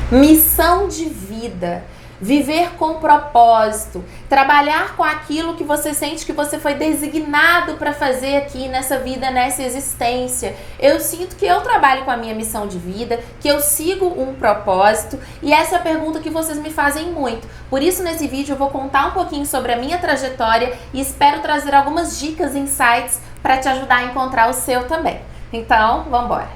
Missão de vida, viver com propósito, trabalhar com aquilo que você sente que você foi designado para fazer aqui nessa vida, nessa existência. Eu sinto que eu trabalho com a minha missão de vida, que eu sigo um propósito, e essa é a pergunta que vocês me fazem muito. Por isso, nesse vídeo eu vou contar um pouquinho sobre a minha trajetória e espero trazer algumas dicas e insights para te ajudar a encontrar o seu também. Então, vamos embora!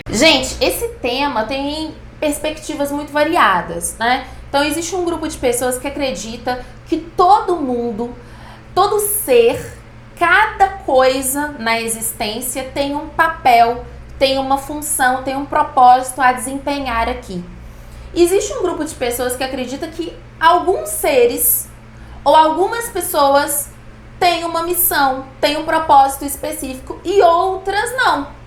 Gente, esse tema tem perspectivas muito variadas, né? Então existe um grupo de pessoas que acredita que todo mundo, todo ser, cada coisa na existência tem um papel, tem uma função, tem um propósito a desempenhar aqui. Existe um grupo de pessoas que acredita que alguns seres ou algumas pessoas têm uma missão, têm um propósito específico e outras não.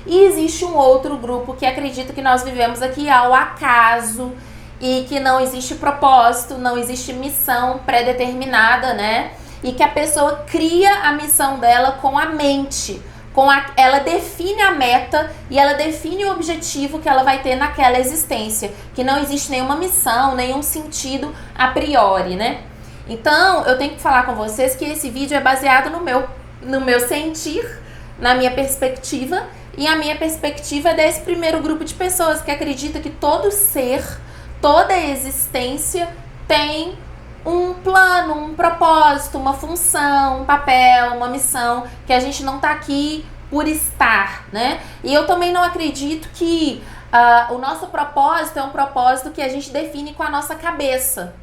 E existe um outro grupo que acredita que nós vivemos aqui ao acaso e que não existe propósito, não existe missão pré-determinada, né? E que a pessoa cria a missão dela com a mente, ela define a meta e ela define o objetivo que ela vai ter naquela existência, que não existe nenhuma missão, nenhum sentido a priori, né? Então, eu tenho que falar com vocês que esse vídeo é baseado no meu sentir, na minha perspectiva. E a minha perspectiva é desse primeiro grupo de pessoas que acredita que todo ser, toda existência tem um plano, um propósito, uma função, um papel, uma missão, que a gente não tá aqui por estar, né? E eu também não acredito que o nosso propósito é um propósito que a gente define com a nossa cabeça,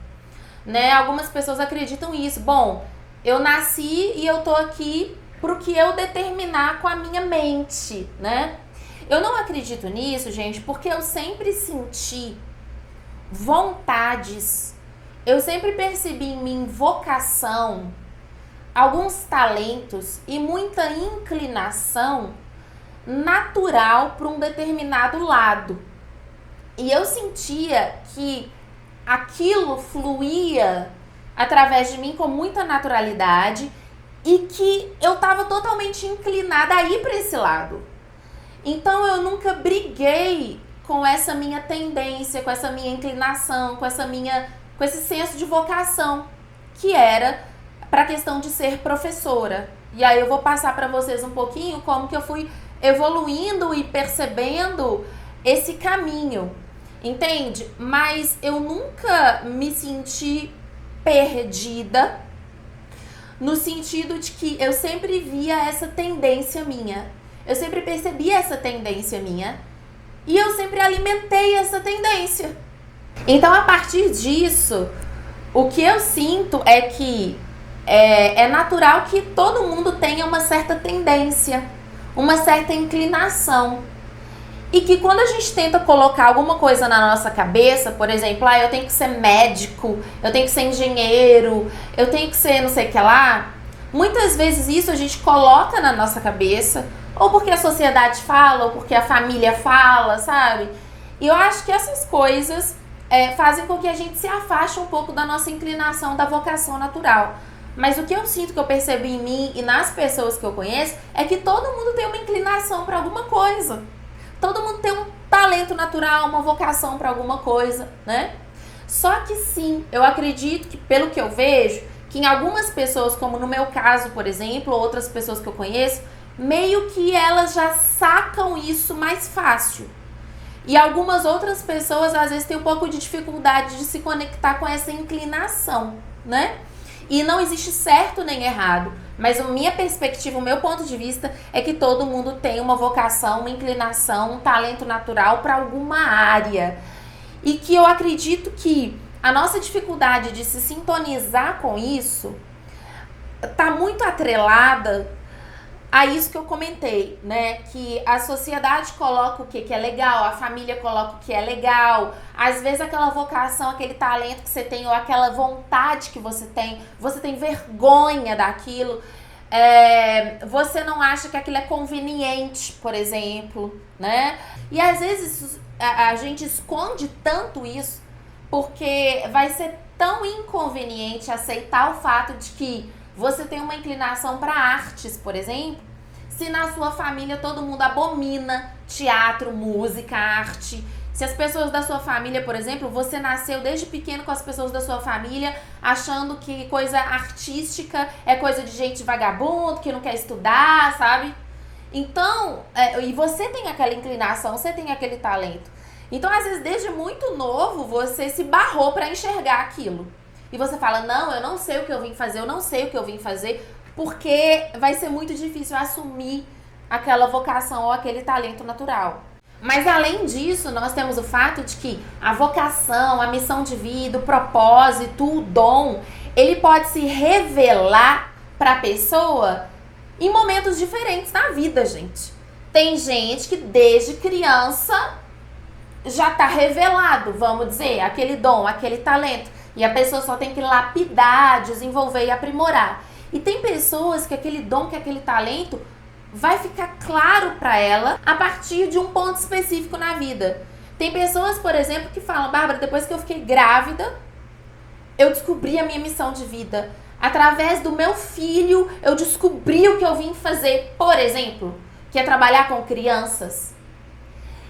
né? Algumas pessoas acreditam isso. Bom, eu nasci e eu tô aqui pro que eu determinar com a minha mente, né? Eu não acredito nisso, gente, porque eu sempre senti vontades, eu sempre percebi em mim vocação, alguns talentos e muita inclinação natural para um determinado lado. E eu sentia que aquilo fluía através de mim com muita naturalidade e que eu estava totalmente inclinada a ir para esse lado. Então eu nunca briguei com essa minha tendência, com essa minha inclinação, com esse senso de vocação, que era para a questão de ser professora. E aí eu vou passar para vocês um pouquinho como que eu fui evoluindo e percebendo esse caminho, entende? Mas eu nunca me senti perdida, no sentido de que eu sempre via essa tendência minha. Eu sempre percebi essa tendência minha. E eu sempre alimentei essa tendência. Então, a partir disso, o que eu sinto é que é natural que todo mundo tenha uma certa tendência, uma certa inclinação. E que quando a gente tenta colocar alguma coisa na nossa cabeça, por exemplo, eu tenho que ser médico, eu tenho que ser engenheiro, eu tenho que ser não sei o que lá, muitas vezes isso a gente coloca na nossa cabeça, ou porque a sociedade fala, ou porque a família fala, sabe? E eu acho que essas coisas fazem com que a gente se afaste um pouco da nossa inclinação, da vocação natural. Mas o que eu sinto, que eu percebo em mim e nas pessoas que eu conheço, é que todo mundo tem uma inclinação para alguma coisa. Todo mundo tem um talento natural, uma vocação para alguma coisa, né? Só que sim, eu acredito que, pelo que eu vejo, que em algumas pessoas, como no meu caso, por exemplo, ou outras pessoas que eu conheço, meio que elas já sacam isso mais fácil. E algumas outras pessoas, às vezes, têm um pouco de dificuldade de se conectar com essa inclinação, né? E não existe certo nem errado, mas a minha perspectiva, o meu ponto de vista é que todo mundo tem uma vocação, uma inclinação, um talento natural para alguma área. E que eu acredito que a nossa dificuldade de se sintonizar com isso está muito atrelada a isso que eu comentei, né? Que a sociedade coloca o que é legal, a família coloca o que é legal. Às vezes aquela vocação, aquele talento que você tem, ou aquela vontade que você tem vergonha daquilo. Você não acha que aquilo é conveniente, por exemplo, né? E às vezes a gente esconde tanto isso porque vai ser tão inconveniente aceitar o fato de que você tem uma inclinação para artes, por exemplo, se na sua família todo mundo abomina teatro, música, arte. Se as pessoas da sua família, por exemplo, você nasceu desde pequeno com as pessoas da sua família achando que coisa artística é coisa de gente vagabundo, que não quer estudar, sabe? Então, e você tem aquela inclinação, você tem aquele talento. Então, às vezes, desde muito novo, você se barrou para enxergar aquilo. E você fala, não, eu não sei o que eu vim fazer, eu não sei o que eu vim fazer, porque vai ser muito difícil assumir aquela vocação ou aquele talento natural. Mas além disso, nós temos o fato de que a vocação, a missão de vida, o propósito, o dom, ele pode se revelar para a pessoa em momentos diferentes na vida, gente. Tem gente que desde criança já está revelado, vamos dizer, aquele dom, aquele talento. E a pessoa só tem que lapidar, desenvolver e aprimorar. E tem pessoas que aquele dom, que aquele talento vai ficar claro para ela a partir de um ponto específico na vida. Tem pessoas, por exemplo, que falam, Bárbara, depois que eu fiquei grávida, eu descobri a minha missão de vida. Através do meu filho, eu descobri o que eu vim fazer, por exemplo, que é trabalhar com crianças.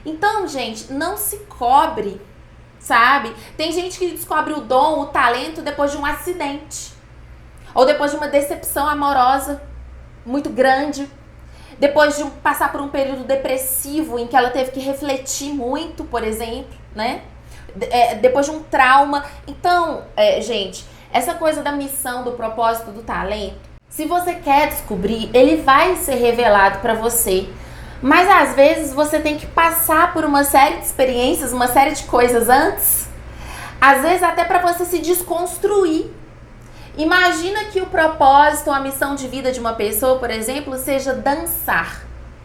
Então, gente, não se cobre, sabe? Tem gente que descobre o dom, o talento depois de um acidente. Ou depois de uma decepção amorosa muito grande. Depois de passar por um período depressivo em que ela teve que refletir muito, por exemplo, né? Depois de um trauma. Então, gente, essa coisa da missão, do propósito, do talento, se você quer descobrir, ele vai ser revelado para você. Mas às vezes você tem que passar por uma série de experiências, uma série de coisas antes. Às vezes até para você se desconstruir. Imagina que o propósito, a missão de vida de uma pessoa, por exemplo, seja dançar.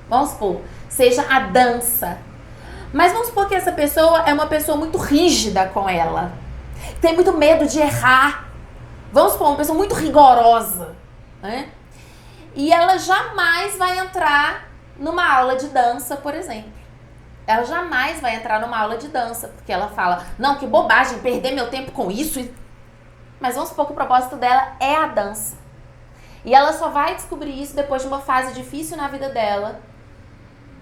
Vamos supor, seja a dança. Mas vamos supor que essa pessoa é uma pessoa muito rígida com ela. Tem muito medo de errar. Vamos supor, uma pessoa muito rigorosa, né? E ela jamais vai entrar numa aula de dança, por exemplo. Ela jamais vai entrar numa aula de dança, porque ela fala, não, que bobagem, perder meu tempo com isso. Mas vamos supor que o propósito dela é a dança. E ela só vai descobrir isso depois de uma fase difícil na vida dela,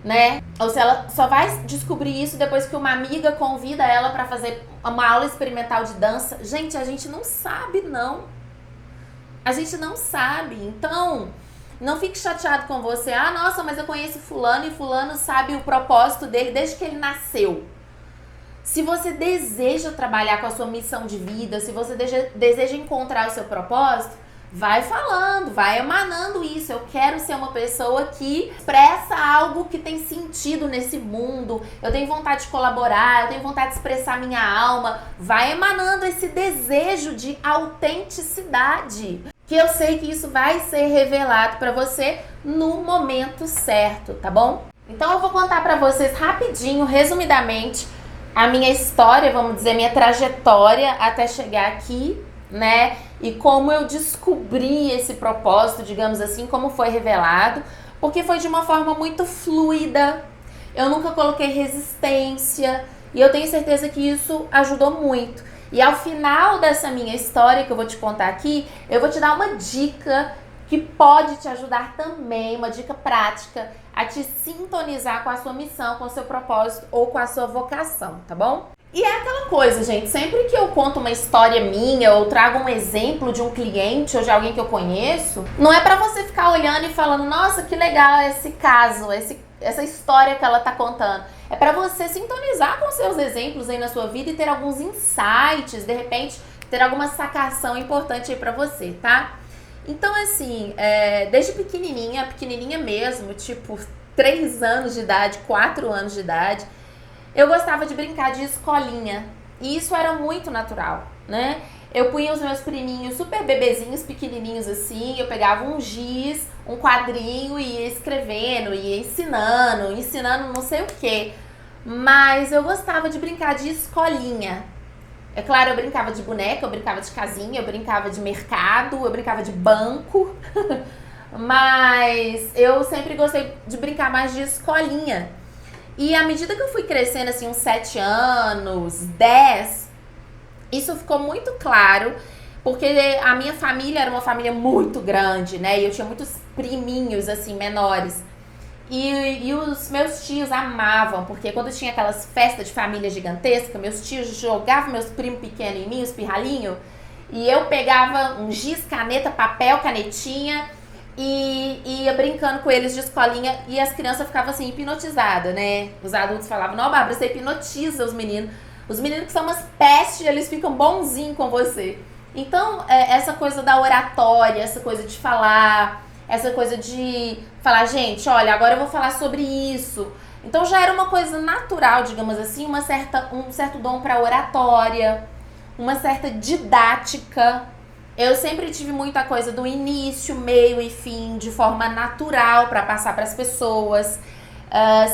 né? Ou se ela só vai descobrir isso depois que uma amiga convida ela para fazer uma aula experimental de dança. Gente, a gente não sabe, não. A gente não sabe. Então, não fique chateado com você. Ah, nossa, mas eu conheço fulano e fulano sabe o propósito dele desde que ele nasceu. Se você deseja trabalhar com a sua missão de vida, se você deseja encontrar o seu propósito, vai falando, vai emanando isso. Eu quero ser uma pessoa que expressa algo que tem sentido nesse mundo. Eu tenho vontade de colaborar, eu tenho vontade de expressar minha alma. Vai emanando esse desejo de autenticidade. Que eu sei que isso vai ser revelado para você no momento certo, tá bom? Então eu vou contar para vocês rapidinho, resumidamente, a minha história, vamos dizer, minha trajetória até chegar aqui, né? E como eu descobri esse propósito, digamos assim, como foi revelado, porque foi de uma forma muito fluida. Eu nunca coloquei resistência e eu tenho certeza que isso ajudou muito. E ao final dessa minha história que eu vou te contar aqui, eu vou te dar uma dica que pode te ajudar também, uma dica prática, a te sintonizar com a sua missão, com o seu propósito ou com a sua vocação, tá bom? E é aquela coisa, gente, sempre que eu conto uma história minha ou trago um exemplo de um cliente ou de alguém que eu conheço, não é pra você ficar olhando e falando, nossa, que legal esse caso, essa história que ela tá contando. É pra você sintonizar com seus exemplos aí na sua vida e ter alguns insights, de repente ter alguma sacação importante aí pra você, tá? Então, assim, desde pequenininha mesmo, tipo 3 anos de idade, 4 anos de idade, eu gostava de brincar de escolinha. E isso era muito natural, né? Eu punha os meus priminhos super bebezinhos, pequenininhos assim, eu pegava um giz, um quadrinho e ia escrevendo, ia ensinando não sei o quê. Mas eu gostava de brincar de escolinha. É claro, eu brincava de boneca, eu brincava de casinha, eu brincava de mercado, eu brincava de banco. Mas eu sempre gostei de brincar mais de escolinha. E à medida que eu fui crescendo, assim, uns 7 anos, 10, isso ficou muito claro, porque a minha família era uma família muito grande, né? E eu tinha muitos priminhos, assim, menores. E os meus tios amavam, porque quando tinha aquelas festas de família gigantesca, meus tios jogavam meus primos pequenos em mim, os pirralhinhos, e eu pegava um giz, caneta, papel, canetinha e ia brincando com eles de escolinha e as crianças ficavam assim, hipnotizadas, né? Os adultos falavam, não, Bárbara, você hipnotiza os meninos. Os meninos que são umas pestes, eles ficam bonzinhos com você. Então, essa coisa da oratória, essa coisa de falar, essa coisa de falar, gente, olha, agora eu vou falar sobre isso. Então já era uma coisa natural, digamos assim, um certo dom para oratória, uma certa didática. Eu sempre tive muita coisa do início, meio e fim, de forma natural para passar para as pessoas.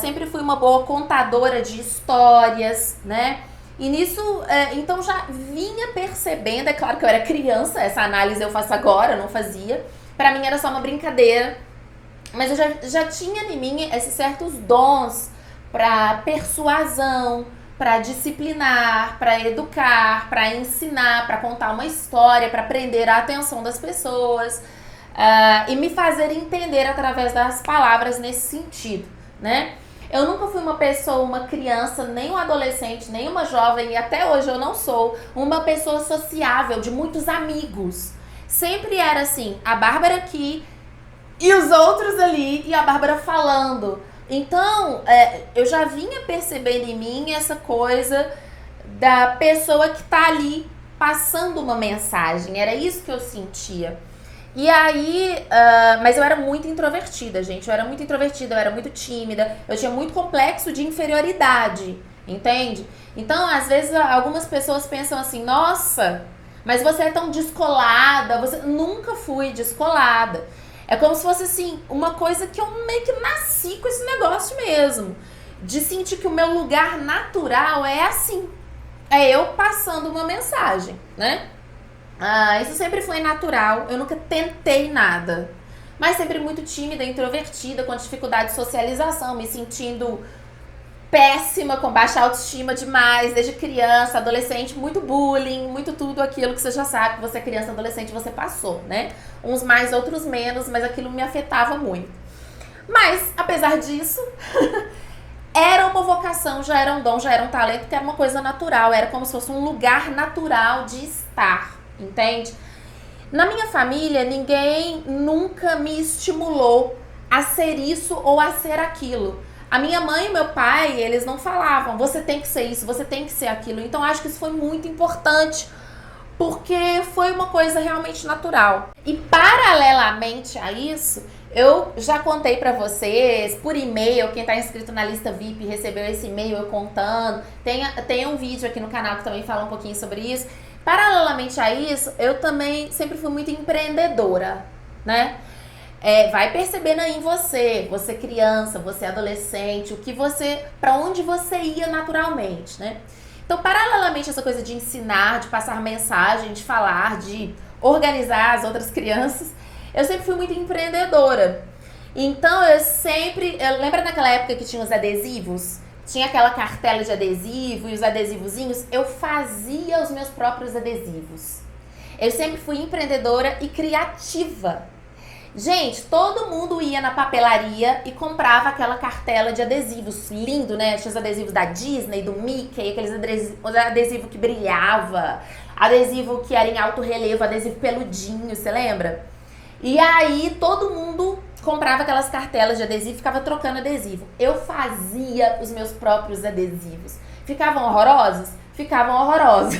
Sempre fui uma boa contadora de histórias, né? E nisso, então já vinha percebendo, é claro que eu era criança, essa análise eu faço agora, eu não fazia. Pra mim era só uma brincadeira, mas eu já tinha em mim esses certos dons para persuasão, para disciplinar, para educar, para ensinar, para contar uma história, para prender a atenção das pessoas e me fazer entender através das palavras nesse sentido, né? Eu nunca fui uma pessoa, uma criança, nem um adolescente, nem uma jovem, e até hoje eu não sou uma pessoa sociável, de muitos amigos. Sempre era assim, a Bárbara aqui e os outros ali, e a Bárbara falando. Então, eu já vinha percebendo em mim essa coisa da pessoa que tá ali passando uma mensagem. Era isso que eu sentia. E aí, mas eu era muito introvertida, gente. Eu era muito introvertida, eu era muito tímida. Eu tinha muito complexo de inferioridade, entende? Então, às vezes, algumas pessoas pensam assim, nossa, mas você é tão descolada. Você nunca fui descolada. É como se fosse assim, uma coisa que eu meio que nasci com esse negócio mesmo. De sentir que o meu lugar natural é assim. É eu passando uma mensagem, né? Isso sempre foi natural, eu nunca tentei nada. Mas sempre muito tímida, introvertida, com dificuldade de socialização, me sentindo péssima, com baixa autoestima demais, desde criança, adolescente, muito bullying, muito tudo aquilo que você já sabe que você é criança, adolescente, você passou, né? Uns mais, outros menos, mas aquilo me afetava muito. Mas, apesar disso, era uma vocação, já era um dom, já era um talento, que era uma coisa natural, era como se fosse um lugar natural de estar. Entende? Na minha família, ninguém nunca me estimulou a ser isso ou a ser aquilo. A minha mãe e meu pai, eles não falavam, você tem que ser isso, você tem que ser aquilo. Então, acho que isso foi muito importante, porque foi uma coisa realmente natural. E, paralelamente a isso, eu já contei pra vocês, por e-mail, quem tá inscrito na lista VIP recebeu esse e-mail eu contando. Tem um vídeo aqui no canal que também fala um pouquinho sobre isso. Paralelamente a isso, eu também sempre fui muito empreendedora, né? Vai percebendo aí em você criança, você adolescente, para onde você ia naturalmente, né? Então, paralelamente a essa coisa de ensinar, de passar mensagem, de falar, de organizar as outras crianças, eu sempre fui muito empreendedora. Então, lembra naquela época que tinha os adesivos? Tinha aquela cartela de adesivo e os adesivozinhos, eu fazia os meus próprios adesivos. Eu sempre fui empreendedora e criativa. Gente, todo mundo ia na papelaria e comprava aquela cartela de adesivos. Lindo, né? Tinha os adesivos da Disney, do Mickey, aqueles adesivo que brilhava, adesivo que era em alto relevo, adesivo peludinho, você lembra? E aí todo mundo comprava aquelas cartelas de adesivo e ficava trocando adesivo. Eu fazia os meus próprios adesivos. Ficavam horrorosos? Ficavam horrorosos.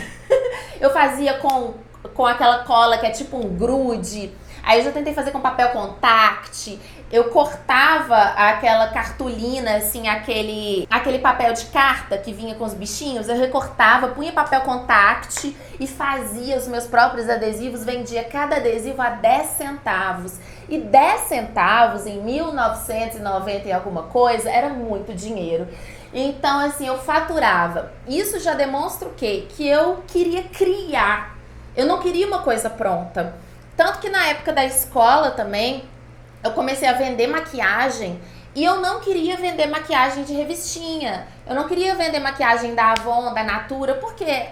Eu fazia com aquela cola que é tipo um grude. Aí eu já tentei fazer com papel contact. Eu cortava aquela cartolina, assim, aquele papel de carta que vinha com os bichinhos. Eu recortava, punha papel contact e fazia os meus próprios adesivos. Vendia cada adesivo a 10 centavos. E 10 centavos em 1990 e alguma coisa era muito dinheiro. Então, assim, eu faturava. Isso já demonstra o quê? Que eu queria criar. Eu não queria uma coisa pronta. Tanto que na época da escola também, eu comecei a vender maquiagem e eu não queria vender maquiagem de revistinha. Eu não queria vender maquiagem da Avon, da Natura, porque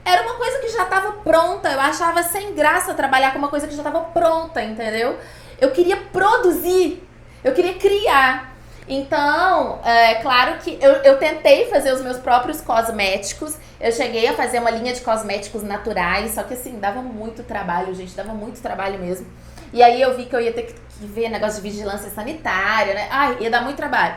era uma coisa que já estava pronta. Eu achava sem graça trabalhar com uma coisa que já estava pronta, entendeu? Eu queria produzir, eu queria criar. Então, é claro que eu tentei fazer os meus próprios cosméticos. Eu cheguei a fazer uma linha de cosméticos naturais, só que assim, dava muito trabalho, gente, dava muito trabalho mesmo. E aí eu vi que eu ia ter que ver negócio de vigilância sanitária, né? Ai, ia dar muito trabalho.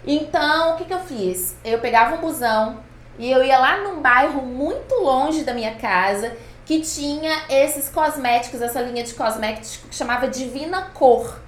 Então, o que eu fiz? Eu pegava um busão e eu ia lá num bairro muito longe da minha casa que tinha esses cosméticos, essa linha de cosméticos que chamava Divina Cor.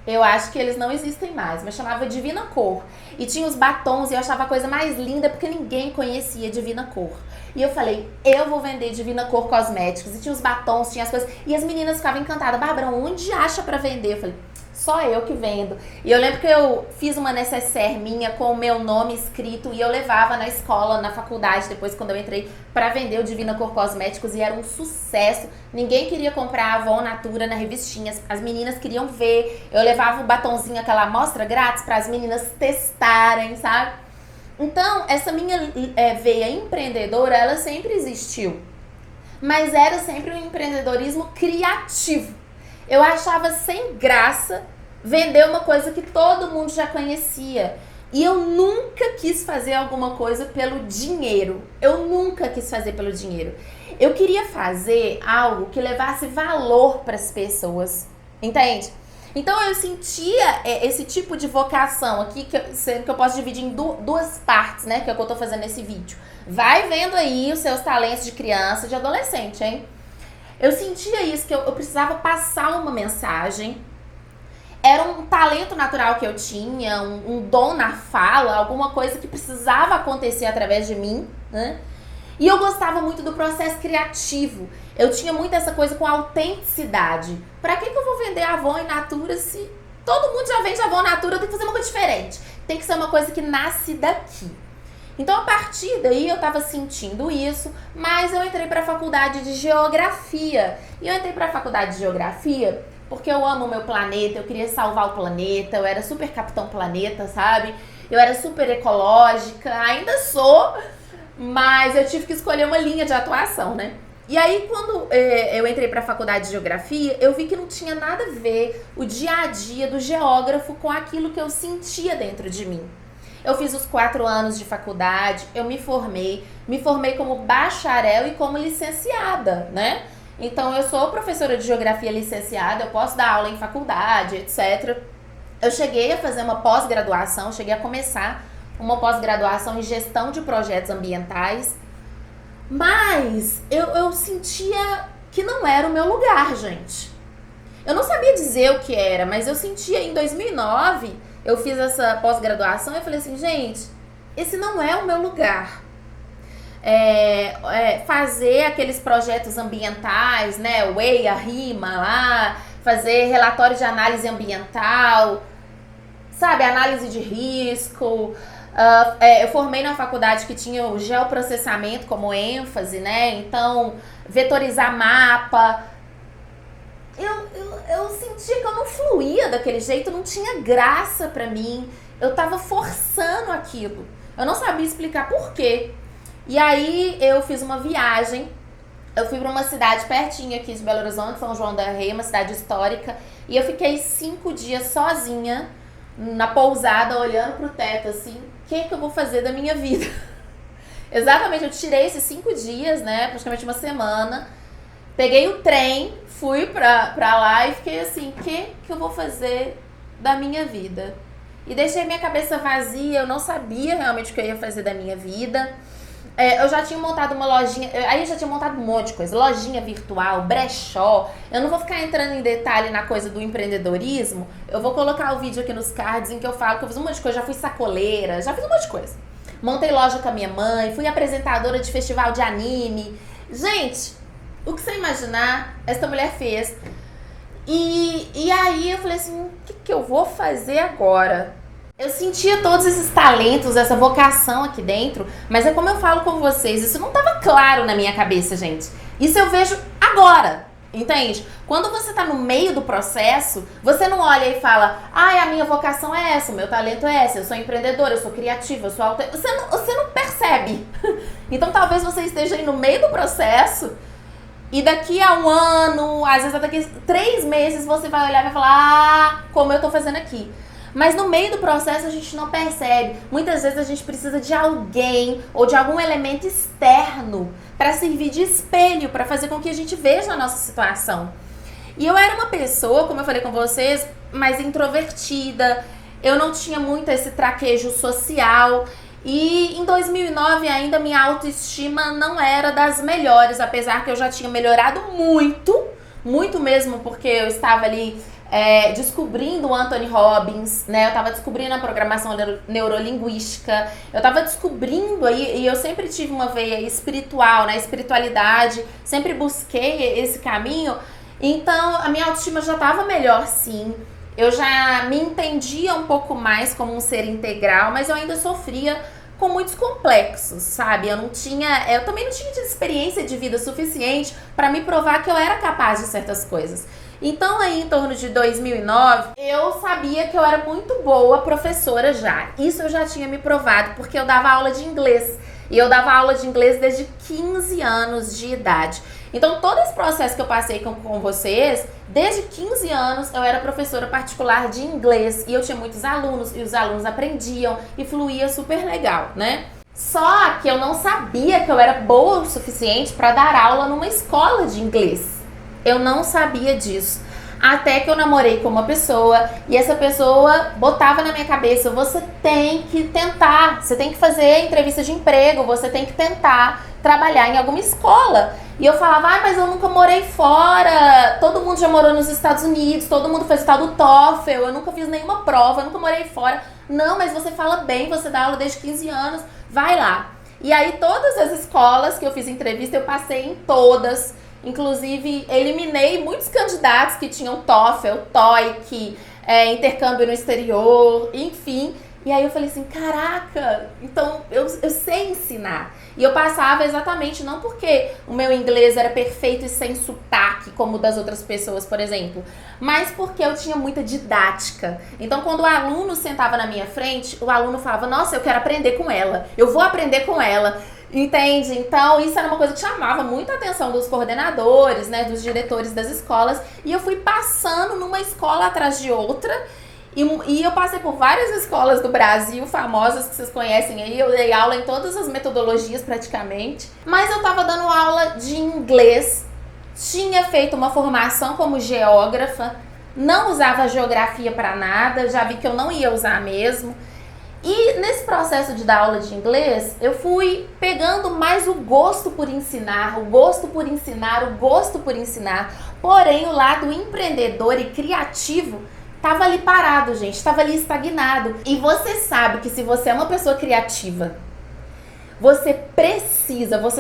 Eu acho que eles não existem mais, mas chamava Divina Cor. E tinha os batons e eu achava a coisa mais linda porque ninguém conhecia Divina Cor. E eu falei, eu vou vender Divina Cor Cosméticos. E tinha os batons, tinha as coisas. E as meninas ficavam encantadas. Bárbara, onde acha pra vender? Eu falei, só eu que vendo. E eu lembro que eu fiz uma necessaire minha com o meu nome escrito e eu levava na escola, na faculdade, depois quando eu entrei, pra vender o Divina Cor Cosméticos e era um sucesso. Ninguém queria comprar a Avon Natura na revistinha, as meninas queriam ver. Eu levava o batonzinho, aquela amostra grátis, para as meninas testarem, sabe? Então, essa minha veia empreendedora, ela sempre existiu. Mas era sempre um empreendedorismo criativo. Eu achava sem graça vender uma coisa que todo mundo já conhecia. E eu nunca quis fazer alguma coisa pelo dinheiro. Eu nunca quis fazer pelo dinheiro. Eu queria fazer algo que levasse valor para as pessoas. Entende? Então eu sentia esse tipo de vocação aqui, sendo que eu posso dividir em duas partes, né? Que é o que eu tô fazendo nesse vídeo. Vai vendo aí os seus talentos de criança e de adolescente, hein? Eu sentia isso, que eu precisava passar uma mensagem. Era um talento natural que eu tinha, um dom na fala, alguma coisa que precisava acontecer através de mim, né? E eu gostava muito do processo criativo. Eu tinha muito essa coisa com autenticidade. Pra que eu vou vender Avon e Natura se todo mundo já vende Avon e Natura? Eu tenho que fazer uma coisa diferente. Tem que ser uma coisa que nasce daqui. Então, a partir daí, eu tava sentindo isso, mas eu entrei pra faculdade de Geografia. E eu entrei pra faculdade de Geografia porque eu amo o meu planeta, eu queria salvar o planeta, eu era super Capitão Planeta, sabe? Eu era super ecológica, ainda sou, mas eu tive que escolher uma linha de atuação, né? E aí, quando eu entrei pra faculdade de Geografia, eu vi que não tinha nada a ver o dia a dia do geógrafo com aquilo que eu sentia dentro de mim. Eu fiz os 4 anos de faculdade, eu me formei como bacharel e como licenciada, né? Então, eu sou professora de geografia licenciada, eu posso dar aula em faculdade, etc. Eu cheguei a fazer uma pós-graduação, cheguei a começar uma pós-graduação em gestão de projetos ambientais, mas eu sentia que não era o meu lugar, gente. Eu não sabia dizer o que era, mas eu sentia em 2009, eu fiz essa pós-graduação e eu falei assim, gente, esse não é o meu lugar. Fazer aqueles projetos ambientais, né, o EIA, RIMA lá, fazer relatório de análise ambiental, sabe, análise de risco. Eu formei na faculdade que tinha o geoprocessamento como ênfase, né, então vetorizar mapa. Eu sentia que eu não fluía daquele jeito, não tinha graça pra mim, eu tava forçando aquilo, eu não sabia explicar por quê. E aí eu fiz uma viagem, eu fui pra uma cidade pertinho aqui de Belo Horizonte, São João del Rei, uma cidade histórica, e eu fiquei 5 dias sozinha na pousada, olhando pro teto, assim, o que eu vou fazer da minha vida? Exatamente, eu tirei esses 5 dias, né, praticamente uma semana, peguei o trem, fui pra lá e fiquei assim, o que eu vou fazer da minha vida? E deixei minha cabeça vazia, eu não sabia realmente o que eu ia fazer da minha vida. Eu já tinha montado uma lojinha, aí eu já tinha montado um monte de coisa, lojinha virtual, brechó. Eu não vou ficar entrando em detalhe na coisa do empreendedorismo, eu vou colocar o vídeo aqui nos cards em que eu falo que eu fiz um monte de coisa, já fui sacoleira, já fiz um monte de coisa. Montei loja com a minha mãe, fui apresentadora de festival de anime. Gente, o que você imaginar, essa mulher fez. E aí eu falei assim, o que eu vou fazer agora? Eu sentia todos esses talentos, essa vocação aqui dentro, mas é como eu falo com vocês, isso não estava claro na minha cabeça, gente. Isso eu vejo agora, entende? Quando você tá no meio do processo, você não olha e fala, a minha vocação é essa, o meu talento é esse, eu sou empreendedora, eu sou criativa, eu sou você não percebe. Então talvez você esteja aí no meio do processo e daqui a 1 ano, às vezes daqui a 3 meses, você vai olhar e vai falar, como eu tô fazendo aqui. Mas no meio do processo a gente não percebe. Muitas vezes a gente precisa de alguém ou de algum elemento externo para servir de espelho, para fazer com que a gente veja a nossa situação. E eu era uma pessoa, como eu falei com vocês, mais introvertida. Eu não tinha muito esse traquejo social. E em 2009 ainda minha autoestima não era das melhores, apesar que eu já tinha melhorado muito mesmo, porque eu estava ali descobrindo o Anthony Robbins, né? Eu estava descobrindo a programação neurolinguística, eu estava descobrindo aí, e eu sempre tive uma veia espiritual, né? Espiritualidade, sempre busquei esse caminho, então a minha autoestima já estava melhor, sim. Eu já me entendia um pouco mais como um ser integral, mas eu ainda sofria com muitos complexos, sabe? Eu também não tinha experiência de vida suficiente para me provar que eu era capaz de certas coisas. Então, aí em torno de 2009, eu sabia que eu era muito boa professora já. Isso eu já tinha me provado, porque eu dava aula de inglês. E eu dava aula de inglês desde 15 anos de idade. Então, todo esse processo que eu passei com vocês, desde 15 anos eu era professora particular de inglês. E eu tinha muitos alunos, e os alunos aprendiam, e fluía super legal, né? Só que eu não sabia que eu era boa o suficiente para dar aula numa escola de inglês. Eu não sabia disso. Até que eu namorei com uma pessoa e essa pessoa botava na minha cabeça: você tem que tentar, você tem que fazer entrevista de emprego, você tem que tentar trabalhar em alguma escola. E eu falava: mas eu nunca morei fora, todo mundo já morou nos Estados Unidos, todo mundo fez o tal do TOEFL, eu nunca fiz nenhuma prova, eu nunca morei fora. Não, mas você fala bem, você dá aula desde 15 anos, vai lá. E aí todas as escolas que eu fiz entrevista, eu passei em todas. Inclusive, eliminei muitos candidatos que tinham TOEFL, TOEIC, intercâmbio no exterior, enfim. E aí eu falei assim, caraca, então eu sei ensinar. E eu passava exatamente, não porque o meu inglês era perfeito e sem sotaque, como o das outras pessoas, por exemplo, mas porque eu tinha muita didática. Então, quando o aluno sentava na minha frente, o aluno falava: nossa, eu quero aprender com ela, eu vou aprender com ela. Entende? Então, isso era uma coisa que chamava muita atenção dos coordenadores, né, dos diretores das escolas. E eu fui passando numa escola atrás de outra. E eu passei por várias escolas do Brasil, famosas, que vocês conhecem aí. Eu dei aula em todas as metodologias, praticamente. Mas eu tava dando aula de inglês. Tinha feito uma formação como geógrafa. Não usava geografia para nada. Já vi que eu não ia usar mesmo. E nesse processo de dar aula de inglês, eu fui pegando mais o gosto por ensinar, o gosto por ensinar, o gosto por ensinar. Porém, o lado empreendedor e criativo estava ali parado, gente, estava ali estagnado. E você sabe que se você é uma pessoa criativa, você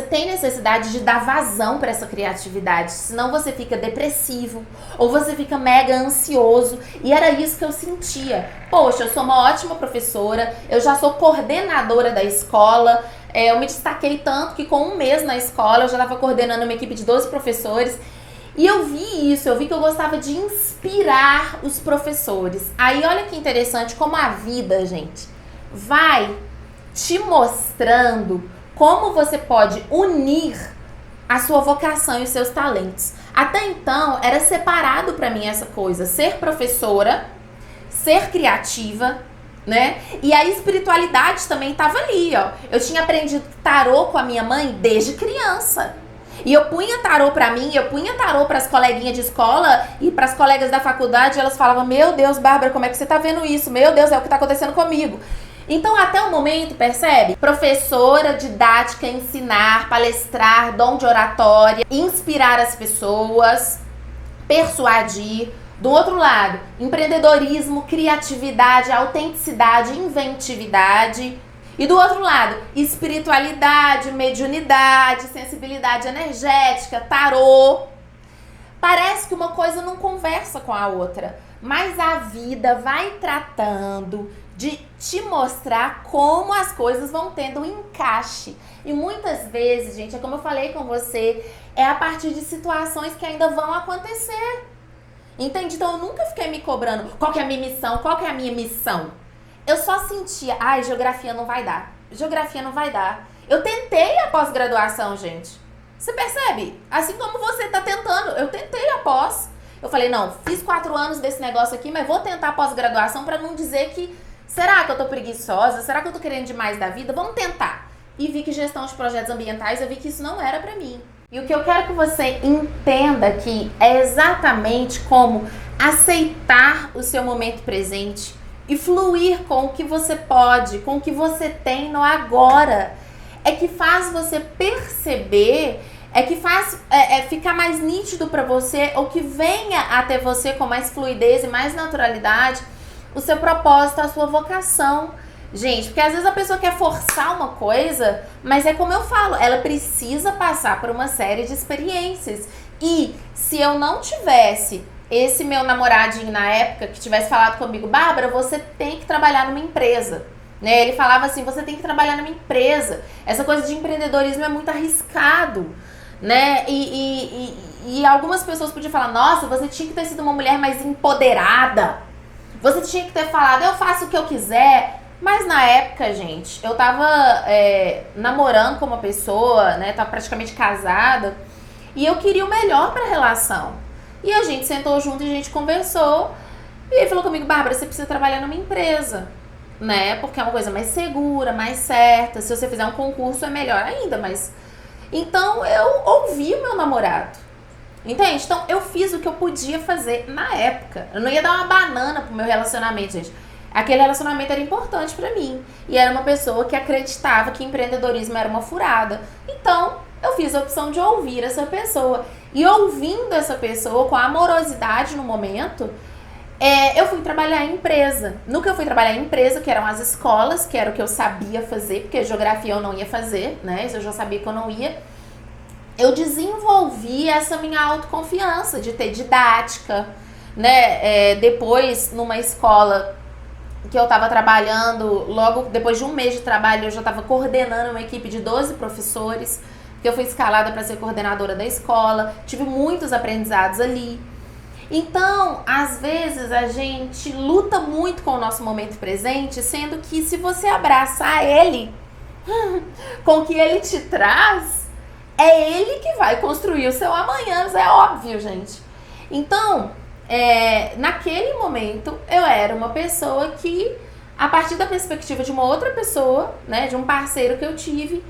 tem necessidade de dar vazão para essa criatividade, senão você fica depressivo ou você fica mega ansioso. E era isso que eu sentia. Poxa, eu sou uma ótima professora, eu já sou coordenadora da escola, eu me destaquei tanto que com um mês na escola eu já estava coordenando uma equipe de 12 professores. E eu vi isso, eu vi que eu gostava de inspirar os professores. Aí olha que interessante como a vida, gente, vai te mostrando como você pode unir a sua vocação e os seus talentos. Até então, era separado para mim essa coisa, ser professora, ser criativa, né? E a espiritualidade também estava ali, ó. Eu tinha aprendido tarô com a minha mãe desde criança. E eu punha tarô pra mim, eu punha tarô pras coleguinhas de escola e pras colegas da faculdade, elas falavam: meu Deus, Bárbara, como é que você tá vendo isso? Meu Deus, é o que tá acontecendo comigo. Então, até o momento, percebe? Professora, didática, ensinar, palestrar, dom de oratória, inspirar as pessoas, persuadir. Do outro lado, empreendedorismo, criatividade, autenticidade, inventividade. E do outro lado, espiritualidade, mediunidade, sensibilidade energética, tarô. Parece que uma coisa não conversa com a outra, mas a vida vai tratando de te mostrar como as coisas vão tendo um encaixe. E muitas vezes, gente, é como eu falei com você, é a partir de situações que ainda vão acontecer. Entende? Então eu nunca fiquei me cobrando qual que é a minha missão, qual que é a minha missão. Eu só sentia, geografia não vai dar. Geografia não vai dar. Eu tentei a pós-graduação, gente. Você percebe? Assim como você tá tentando, eu tentei a pós. Eu falei, não, fiz 4 anos desse negócio aqui, mas vou tentar pós-graduação pra não dizer que, será que eu tô preguiçosa? Será que eu tô querendo demais da vida? Vamos tentar. E vi que gestão de projetos ambientais, eu vi que isso não era pra mim. E o que eu quero que você entenda aqui é exatamente como aceitar o seu momento presente e fluir com o que você pode, com o que você tem no agora. É que faz você perceber, é que faz ficar mais nítido para você, ou que venha até você com mais fluidez e mais naturalidade o seu propósito, a sua vocação. Gente, porque às vezes a pessoa quer forçar uma coisa, mas é como eu falo, ela precisa passar por uma série de experiências. E se eu não tivesse esse meu namoradinho na época que tivesse falado comigo, Bárbara, você tem que trabalhar numa empresa, né? Ele falava assim, você tem que trabalhar numa empresa. Essa coisa de empreendedorismo é muito arriscado, né? E algumas pessoas podiam falar, nossa, você tinha que ter sido uma mulher mais empoderada. Você tinha que ter falado, eu faço o que eu quiser. Mas na época, gente, eu tava namorando com uma pessoa, né? Tava praticamente casada. E eu queria o melhor pra relação. E a gente sentou junto e a gente conversou. E ele falou comigo, Bárbara, você precisa trabalhar numa empresa, né? Porque é uma coisa mais segura, mais certa. Se você fizer um concurso é melhor ainda, mas... Então eu ouvi o meu namorado. Entende? Então eu fiz o que eu podia fazer na época. Eu não ia dar uma banana pro meu relacionamento, gente. Aquele relacionamento era importante pra mim. E era uma pessoa que acreditava que empreendedorismo era uma furada. Então, eu fiz a opção de ouvir essa pessoa. E ouvindo essa pessoa com amorosidade no momento, eu fui trabalhar em empresa. No que eu fui trabalhar em empresa, que eram as escolas, que era o que eu sabia fazer, porque geografia eu não ia fazer, né? Isso eu já sabia que eu não ia. Eu desenvolvi essa minha autoconfiança de ter didática, né? Depois, numa escola que eu estava trabalhando, logo depois de um mês de trabalho, eu já estava coordenando uma equipe de 12 professores, que eu fui escalada para ser coordenadora da escola, tive muitos aprendizados ali. Então, às vezes, a gente luta muito com o nosso momento presente, sendo que se você abraçar ele, com o que ele te traz, é ele que vai construir o seu amanhã, isso é óbvio, gente. Então... naquele momento eu era uma pessoa que, a partir da perspectiva de uma outra pessoa, né, de um parceiro que eu tive,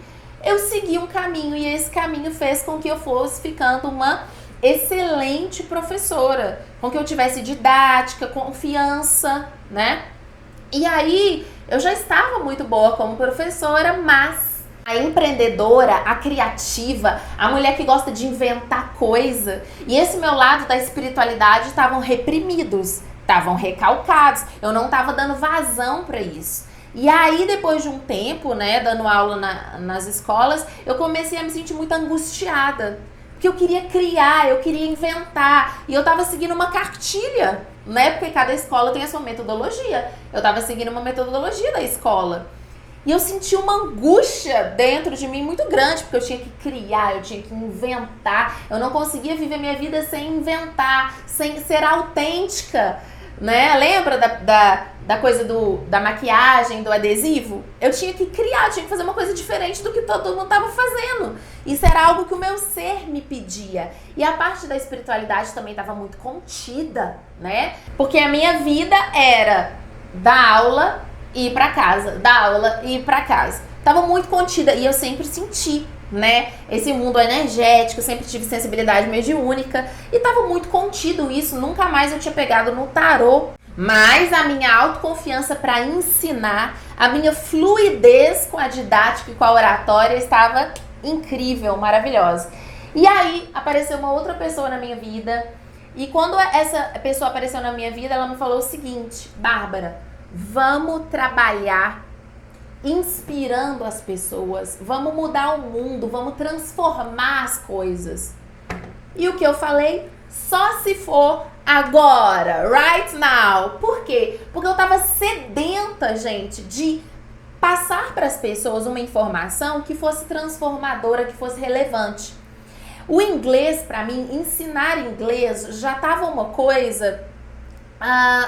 eu segui um caminho e esse caminho fez com que eu fosse ficando uma excelente professora, com que eu tivesse didática, confiança, né? E aí eu já estava muito boa como professora, mas a empreendedora, a criativa, a mulher que gosta de inventar coisa, e esse meu lado da espiritualidade estavam reprimidos, estavam recalcados, eu não estava dando vazão para isso. E aí, depois de um tempo, né, dando aula nas escolas, eu comecei a me sentir muito angustiada, porque eu queria criar, eu queria inventar, e eu estava seguindo uma cartilha, né, porque cada escola tem a sua metodologia. Eu estava seguindo uma metodologia da escola. E eu senti uma angústia dentro de mim muito grande, porque eu tinha que criar, eu tinha que inventar. Eu não conseguia viver minha vida sem inventar, sem ser autêntica, né? Lembra da coisa da maquiagem, do adesivo? Eu tinha que criar, eu tinha que fazer uma coisa diferente do que todo mundo estava fazendo. Isso era algo que o meu ser me pedia. E a parte da espiritualidade também estava muito contida, né? Porque a minha vida era dar aula, ir pra casa, dar aula e ir pra casa. Tava muito contida e eu sempre senti, né, esse mundo energético, sempre tive sensibilidade mediúnica e tava muito contido isso, nunca mais eu tinha pegado no tarô. Mas a minha autoconfiança para ensinar, a minha fluidez com a didática e com a oratória estava incrível, maravilhosa. E aí apareceu uma outra pessoa na minha vida e quando essa pessoa apareceu na minha vida, ela me falou o seguinte: Bárbara, vamos trabalhar inspirando as pessoas, vamos mudar o mundo, vamos transformar as coisas. E o que eu falei? Só se for agora, right now. Por quê? Porque eu tava sedenta, gente, de passar para as pessoas uma informação que fosse transformadora, que fosse relevante. O inglês, para mim, ensinar inglês já tava uma coisa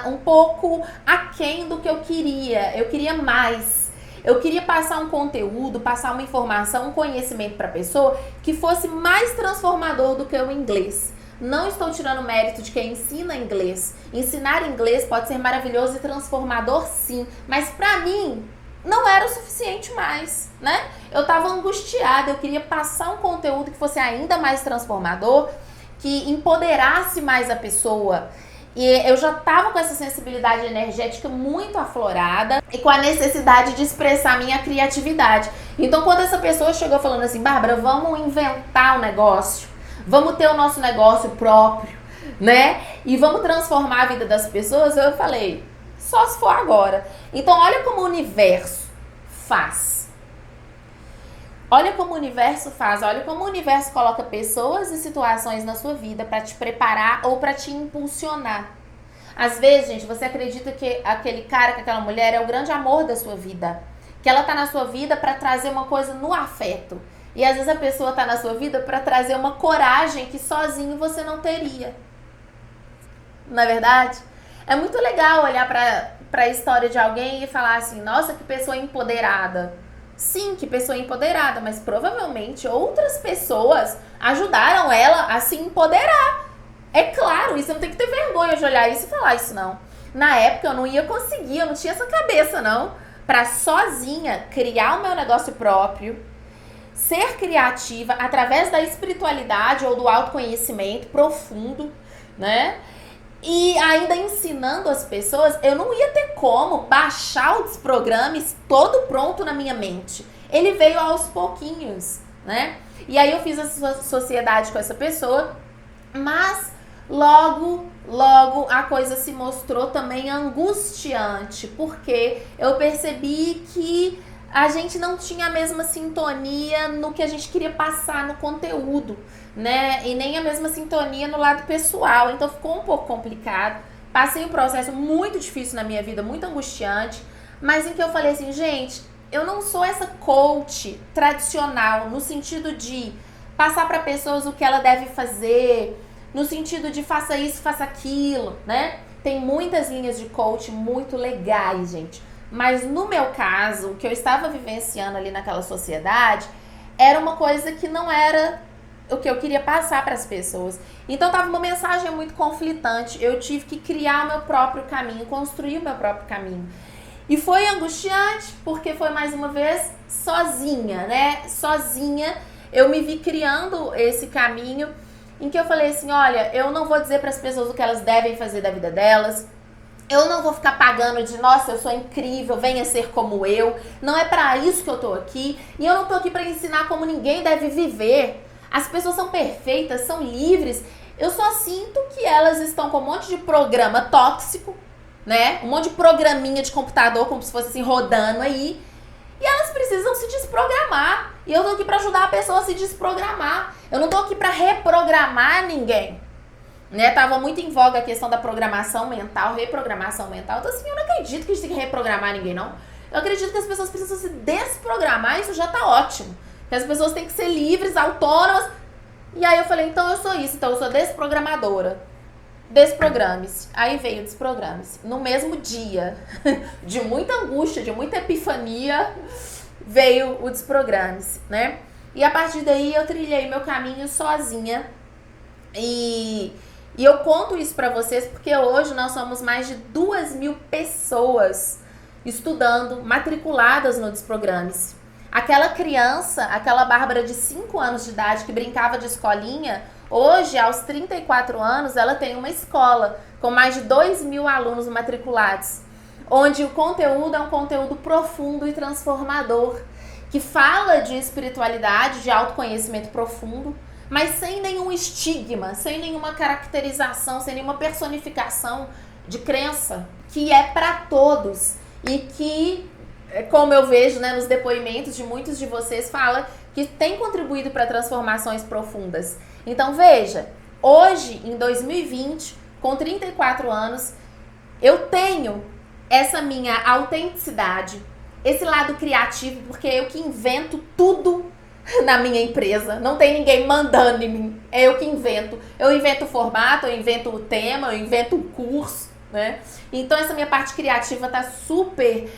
um pouco aquém do que eu queria. Eu queria mais. Eu queria passar um conteúdo, passar uma informação, um conhecimento para a pessoa que fosse mais transformador do que o inglês. Não estou tirando mérito de quem ensina inglês. Ensinar inglês pode ser maravilhoso e transformador, sim. Mas pra mim, não era o suficiente mais, né? Eu tava angustiada, eu queria passar um conteúdo que fosse ainda mais transformador, que empoderasse mais a pessoa. E eu já tava com essa sensibilidade energética muito aflorada e com a necessidade de expressar minha criatividade. Então, quando essa pessoa chegou falando assim, Bárbara, vamos inventar um negócio, vamos ter o nosso negócio próprio, né? E vamos transformar a vida das pessoas, eu falei, só se for agora. Então, olha como o universo faz. Olha como o universo faz, olha como o universo coloca pessoas e situações na sua vida para te preparar ou para te impulsionar. Às vezes, gente, você acredita que aquele cara, que aquela mulher é o grande amor da sua vida, que ela tá na sua vida para trazer uma coisa no afeto. E às vezes a pessoa tá na sua vida para trazer uma coragem que sozinho você não teria. Não é verdade? É muito legal olhar para a história de alguém e falar assim, nossa, que pessoa empoderada. Sim, que pessoa empoderada, mas provavelmente outras pessoas ajudaram ela a se empoderar. É claro, isso, você não tem que ter vergonha de olhar isso e falar isso, não. Na época eu não ia conseguir, eu não tinha essa cabeça, não, para sozinha criar o meu negócio próprio, ser criativa através da espiritualidade ou do autoconhecimento profundo, né? E ainda ensinando as pessoas, eu não ia ter como baixar o Desprogrames todo pronto na minha mente. Ele veio aos pouquinhos, né? E aí eu fiz a sociedade com essa pessoa, mas logo a coisa se mostrou também angustiante, porque eu percebi que a gente não tinha a mesma sintonia no que a gente queria passar no conteúdo, né? E nem a mesma sintonia no lado pessoal. Então ficou um pouco complicado. Passei um processo muito difícil na minha vida, muito angustiante, mas em que eu falei assim, gente, eu não sou essa coach tradicional, no sentido de passar para pessoas o que ela deve fazer, no sentido de faça isso, faça aquilo, né? Tem muitas linhas de coach muito legais, gente. Mas no meu caso, o que eu estava vivenciando ali naquela sociedade era uma coisa que não era o que eu queria passar para as pessoas. Então tava uma mensagem muito conflitante. Eu tive que criar o meu próprio caminho, construir o meu próprio caminho. E foi angustiante, porque foi mais uma vez sozinha, né? Sozinha, eu me vi criando esse caminho em que eu falei assim, olha, eu não vou dizer para as pessoas o que elas devem fazer da vida delas. Eu não vou ficar pagando de, nossa, eu sou incrível, venha ser como eu. Não é para isso que eu tô aqui. E eu não tô aqui para ensinar como ninguém deve viver. As pessoas são perfeitas, são livres. Eu só sinto que elas estão com um monte de programa tóxico, né? Um monte de programinha de computador, como se fosse assim, rodando aí. E elas precisam se desprogramar. E eu tô aqui para ajudar a pessoa a se desprogramar. Eu não tô aqui para reprogramar ninguém. Né, tava muito em voga a questão da programação mental, reprogramação mental. Então assim, eu não acredito que a gente tem que reprogramar ninguém, não. Eu acredito que as pessoas precisam se desprogramar, isso já tá ótimo. Que as pessoas têm que ser livres, autônomas. E aí eu falei, então eu sou isso, então eu sou desprogramadora. Desprograme-se. Aí veio o Desprograme-se. No mesmo dia, de muita angústia, de muita epifania, veio o Desprograme-se, né? E a partir daí eu trilhei meu caminho sozinha. E eu conto isso pra vocês porque hoje nós somos mais de 2.000 pessoas estudando, matriculadas no Desprograme-se. Aquela criança, aquela Bárbara de 5 anos de idade que brincava de escolinha, hoje, aos 34 anos, ela tem uma escola com mais de 2.000 alunos matriculados, onde o conteúdo é um conteúdo profundo e transformador, que fala de espiritualidade, de autoconhecimento profundo, mas sem nenhum estigma, sem nenhuma caracterização, sem nenhuma personificação de crença, que é para todos e que, como eu vejo, né, nos depoimentos de muitos de vocês, fala que tem contribuído para transformações profundas. Então veja, hoje, em 2020, com 34 anos, eu tenho essa minha autenticidade, esse lado criativo, porque eu que invento tudo na minha empresa, não tem ninguém mandando em mim, é eu que invento. Eu invento o formato, eu invento o tema, eu invento o curso, né? Então essa minha parte criativa tá super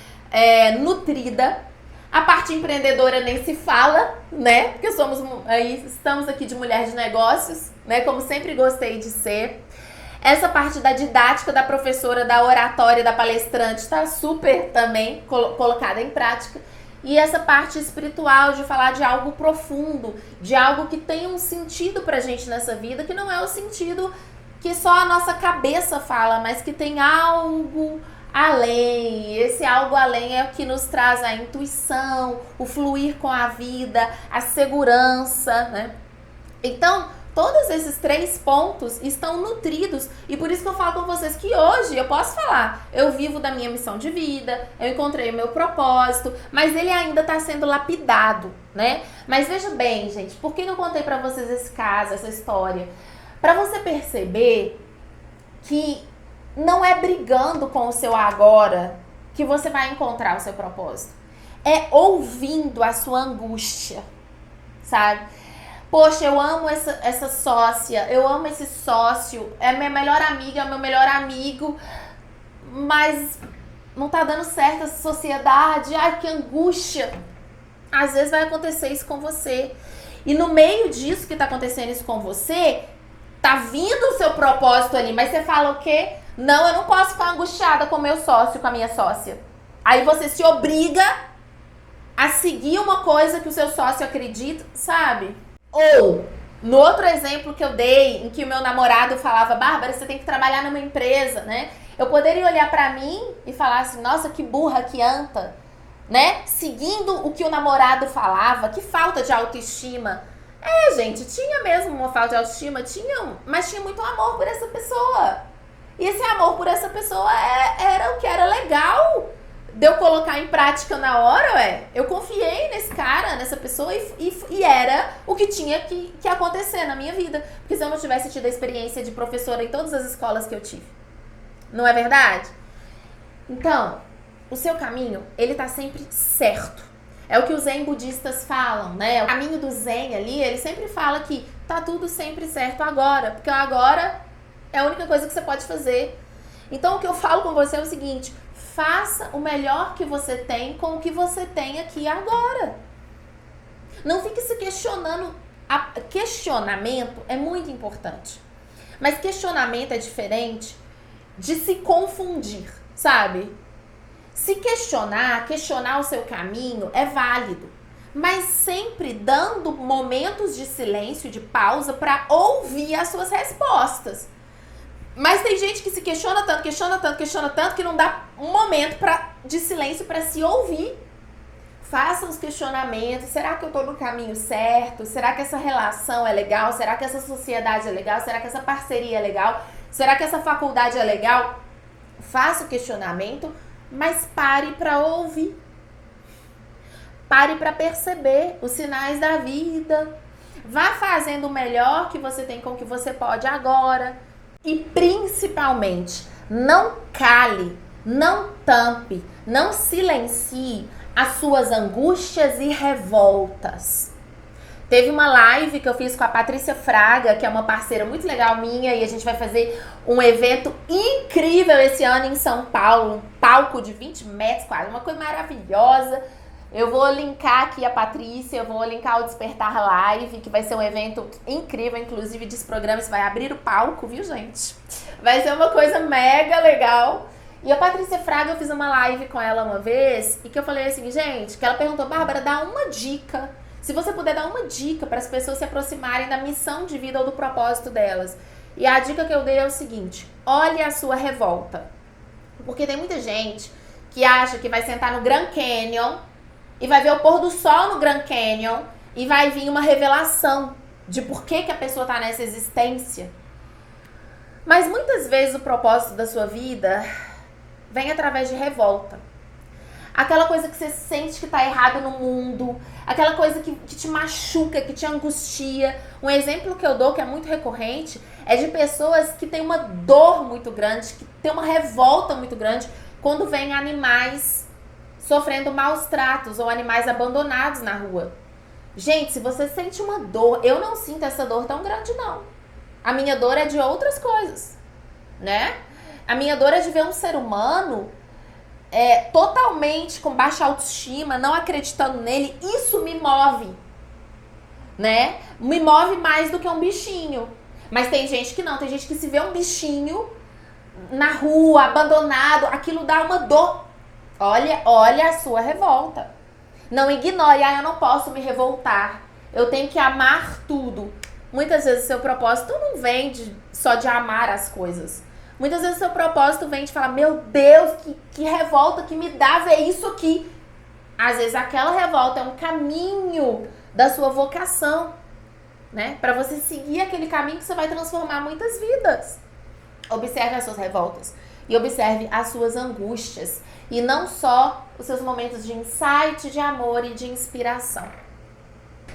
nutrida. A parte empreendedora nem se fala, né? Porque estamos aqui de mulher de negócios, né? Como sempre gostei de ser. Essa parte da didática da professora, da oratória, da palestrante está super também colocada em prática. E essa parte espiritual de falar de algo profundo, de algo que tem um sentido pra gente nessa vida, que não é o sentido que só a nossa cabeça fala, mas que tem algo além. Esse algo além é o que nos traz a intuição, o fluir com a vida, a segurança, né? Então, todos esses 3 pontos estão nutridos e por isso que eu falo com vocês que hoje eu posso falar, eu vivo da minha missão de vida, eu encontrei o meu propósito, mas ele ainda está sendo lapidado, né? Mas veja bem, gente, por que eu contei para vocês esse caso, essa história? Para você perceber que não é brigando com o seu agora que você vai encontrar o seu propósito. É ouvindo a sua angústia, sabe? Poxa, eu amo essa sócia, eu amo esse sócio, é minha melhor amiga, é meu melhor amigo, mas não tá dando certo essa sociedade, ai que angústia. Às vezes vai acontecer isso com você. E no meio disso que tá acontecendo isso com você, tá vindo o seu propósito ali, mas você fala o quê? Não, eu não posso ficar angustiada com o meu sócio, com a minha sócia. Aí você se obriga a seguir uma coisa que o seu sócio acredita, sabe? Ou, no outro exemplo que eu dei, em que o meu namorado falava, Bárbara, você tem que trabalhar numa empresa, né? Eu poderia olhar pra mim e falar assim, nossa, que burra, que anta, né? Seguindo o que o namorado falava, que falta de autoestima. É, gente, tinha mesmo uma falta de autoestima, mas tinha muito amor por essa pessoa. E esse amor por essa pessoa era o que era legal de eu colocar em prática na hora, ué. Eu confiei nesse cara, nessa pessoa e era o que tinha que acontecer na minha vida. Porque se eu não tivesse tido a experiência de professora em todas as escolas que eu tive. Não é verdade? Então, o seu caminho, ele tá sempre certo. É o que os zen budistas falam, né? O caminho do zen ali, ele sempre fala que tá tudo sempre certo agora. Porque o agora é a única coisa que você pode fazer. Então, o que eu falo com você é o seguinte, faça o melhor que você tem com o que você tem aqui agora. Não fique se questionando. Questionamento é muito importante. Mas questionamento é diferente de se confundir, sabe? Se questionar o seu caminho é válido. Mas sempre dando momentos de silêncio, de pausa, para ouvir as suas respostas. Mas tem gente que se questiona tanto, que não dá um momento de silêncio para se ouvir. Faça os questionamentos. Será que eu tô no caminho certo? Será que essa relação é legal? Será que essa sociedade é legal? Será que essa parceria é legal? Será que essa faculdade é legal? Faça o questionamento, mas pare para ouvir. Pare para perceber os sinais da vida. Vá fazendo o melhor que você tem com o que você pode agora. E principalmente, não cale, não tampe, não silencie as suas angústias e revoltas. Teve uma live que eu fiz com a Patrícia Fraga, que é uma parceira muito legal minha, e a gente vai fazer um evento incrível esse ano em São Paulo, um palco de 20 metros quase, uma coisa maravilhosa. Eu vou linkar aqui a Patrícia, eu vou linkar o Despertar Live, que vai ser um evento incrível, inclusive desse programa, você vai abrir o palco, viu, gente? Vai ser uma coisa mega legal. E a Patrícia Fraga, eu fiz uma live com ela uma vez, e que eu falei assim, gente, que ela perguntou, Bárbara, dá uma dica, se você puder dar uma dica para as pessoas se aproximarem da missão de vida ou do propósito delas. E a dica que eu dei é o seguinte, olhe a sua revolta. Porque tem muita gente que acha que vai sentar no Grand Canyon e vai ver o pôr do sol no Grand Canyon e vai vir uma revelação de por que a pessoa está nessa existência. Mas muitas vezes o propósito da sua vida vem através de revolta. Aquela coisa que você sente que está errado no mundo, aquela coisa que te machuca, que te angustia. Um exemplo que eu dou, que é muito recorrente, é de pessoas que têm uma dor muito grande, que têm uma revolta muito grande quando vêm animais sofrendo maus tratos ou animais abandonados na rua. Gente, se você sente uma dor, eu não sinto essa dor tão grande, não. A minha dor é de outras coisas, né? A minha dor é de ver um ser humano totalmente com baixa autoestima, não acreditando nele, isso me move, né? Me move mais do que um bichinho. Mas tem gente que não, tem gente que se vê um bichinho na rua, abandonado, aquilo dá uma dor. Olha a sua revolta. Não ignore, eu não posso me revoltar. Eu tenho que amar tudo. Muitas vezes o seu propósito não vem só de amar as coisas. Muitas vezes o seu propósito vem de falar, meu Deus, que revolta que me dá ver isso aqui. Às vezes aquela revolta é um caminho da sua vocação, né? Para você seguir aquele caminho que você vai transformar muitas vidas. Observe as suas revoltas e observe as suas angústias. E não só os seus momentos de insight, de amor e de inspiração.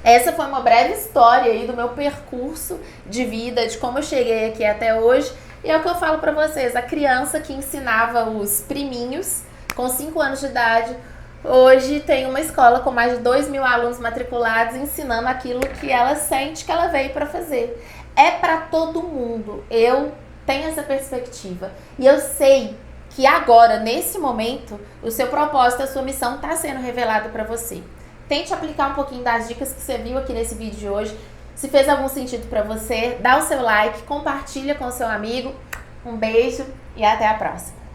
Essa foi uma breve história aí do meu percurso de vida, de como eu cheguei aqui até hoje. E é o que eu falo pra vocês, a criança que ensinava os priminhos com 5 anos de idade, hoje tem uma escola com mais de 2.000 alunos matriculados ensinando aquilo que ela sente que ela veio pra fazer. É pra todo mundo, eu tenho essa perspectiva. E eu sei que agora, nesse momento, o seu propósito, a sua missão está sendo revelado pra você. Tente aplicar um pouquinho das dicas que você viu aqui nesse vídeo de hoje. Se fez algum sentido pra você, dá o seu like, compartilha com o seu amigo. Um beijo e até a próxima.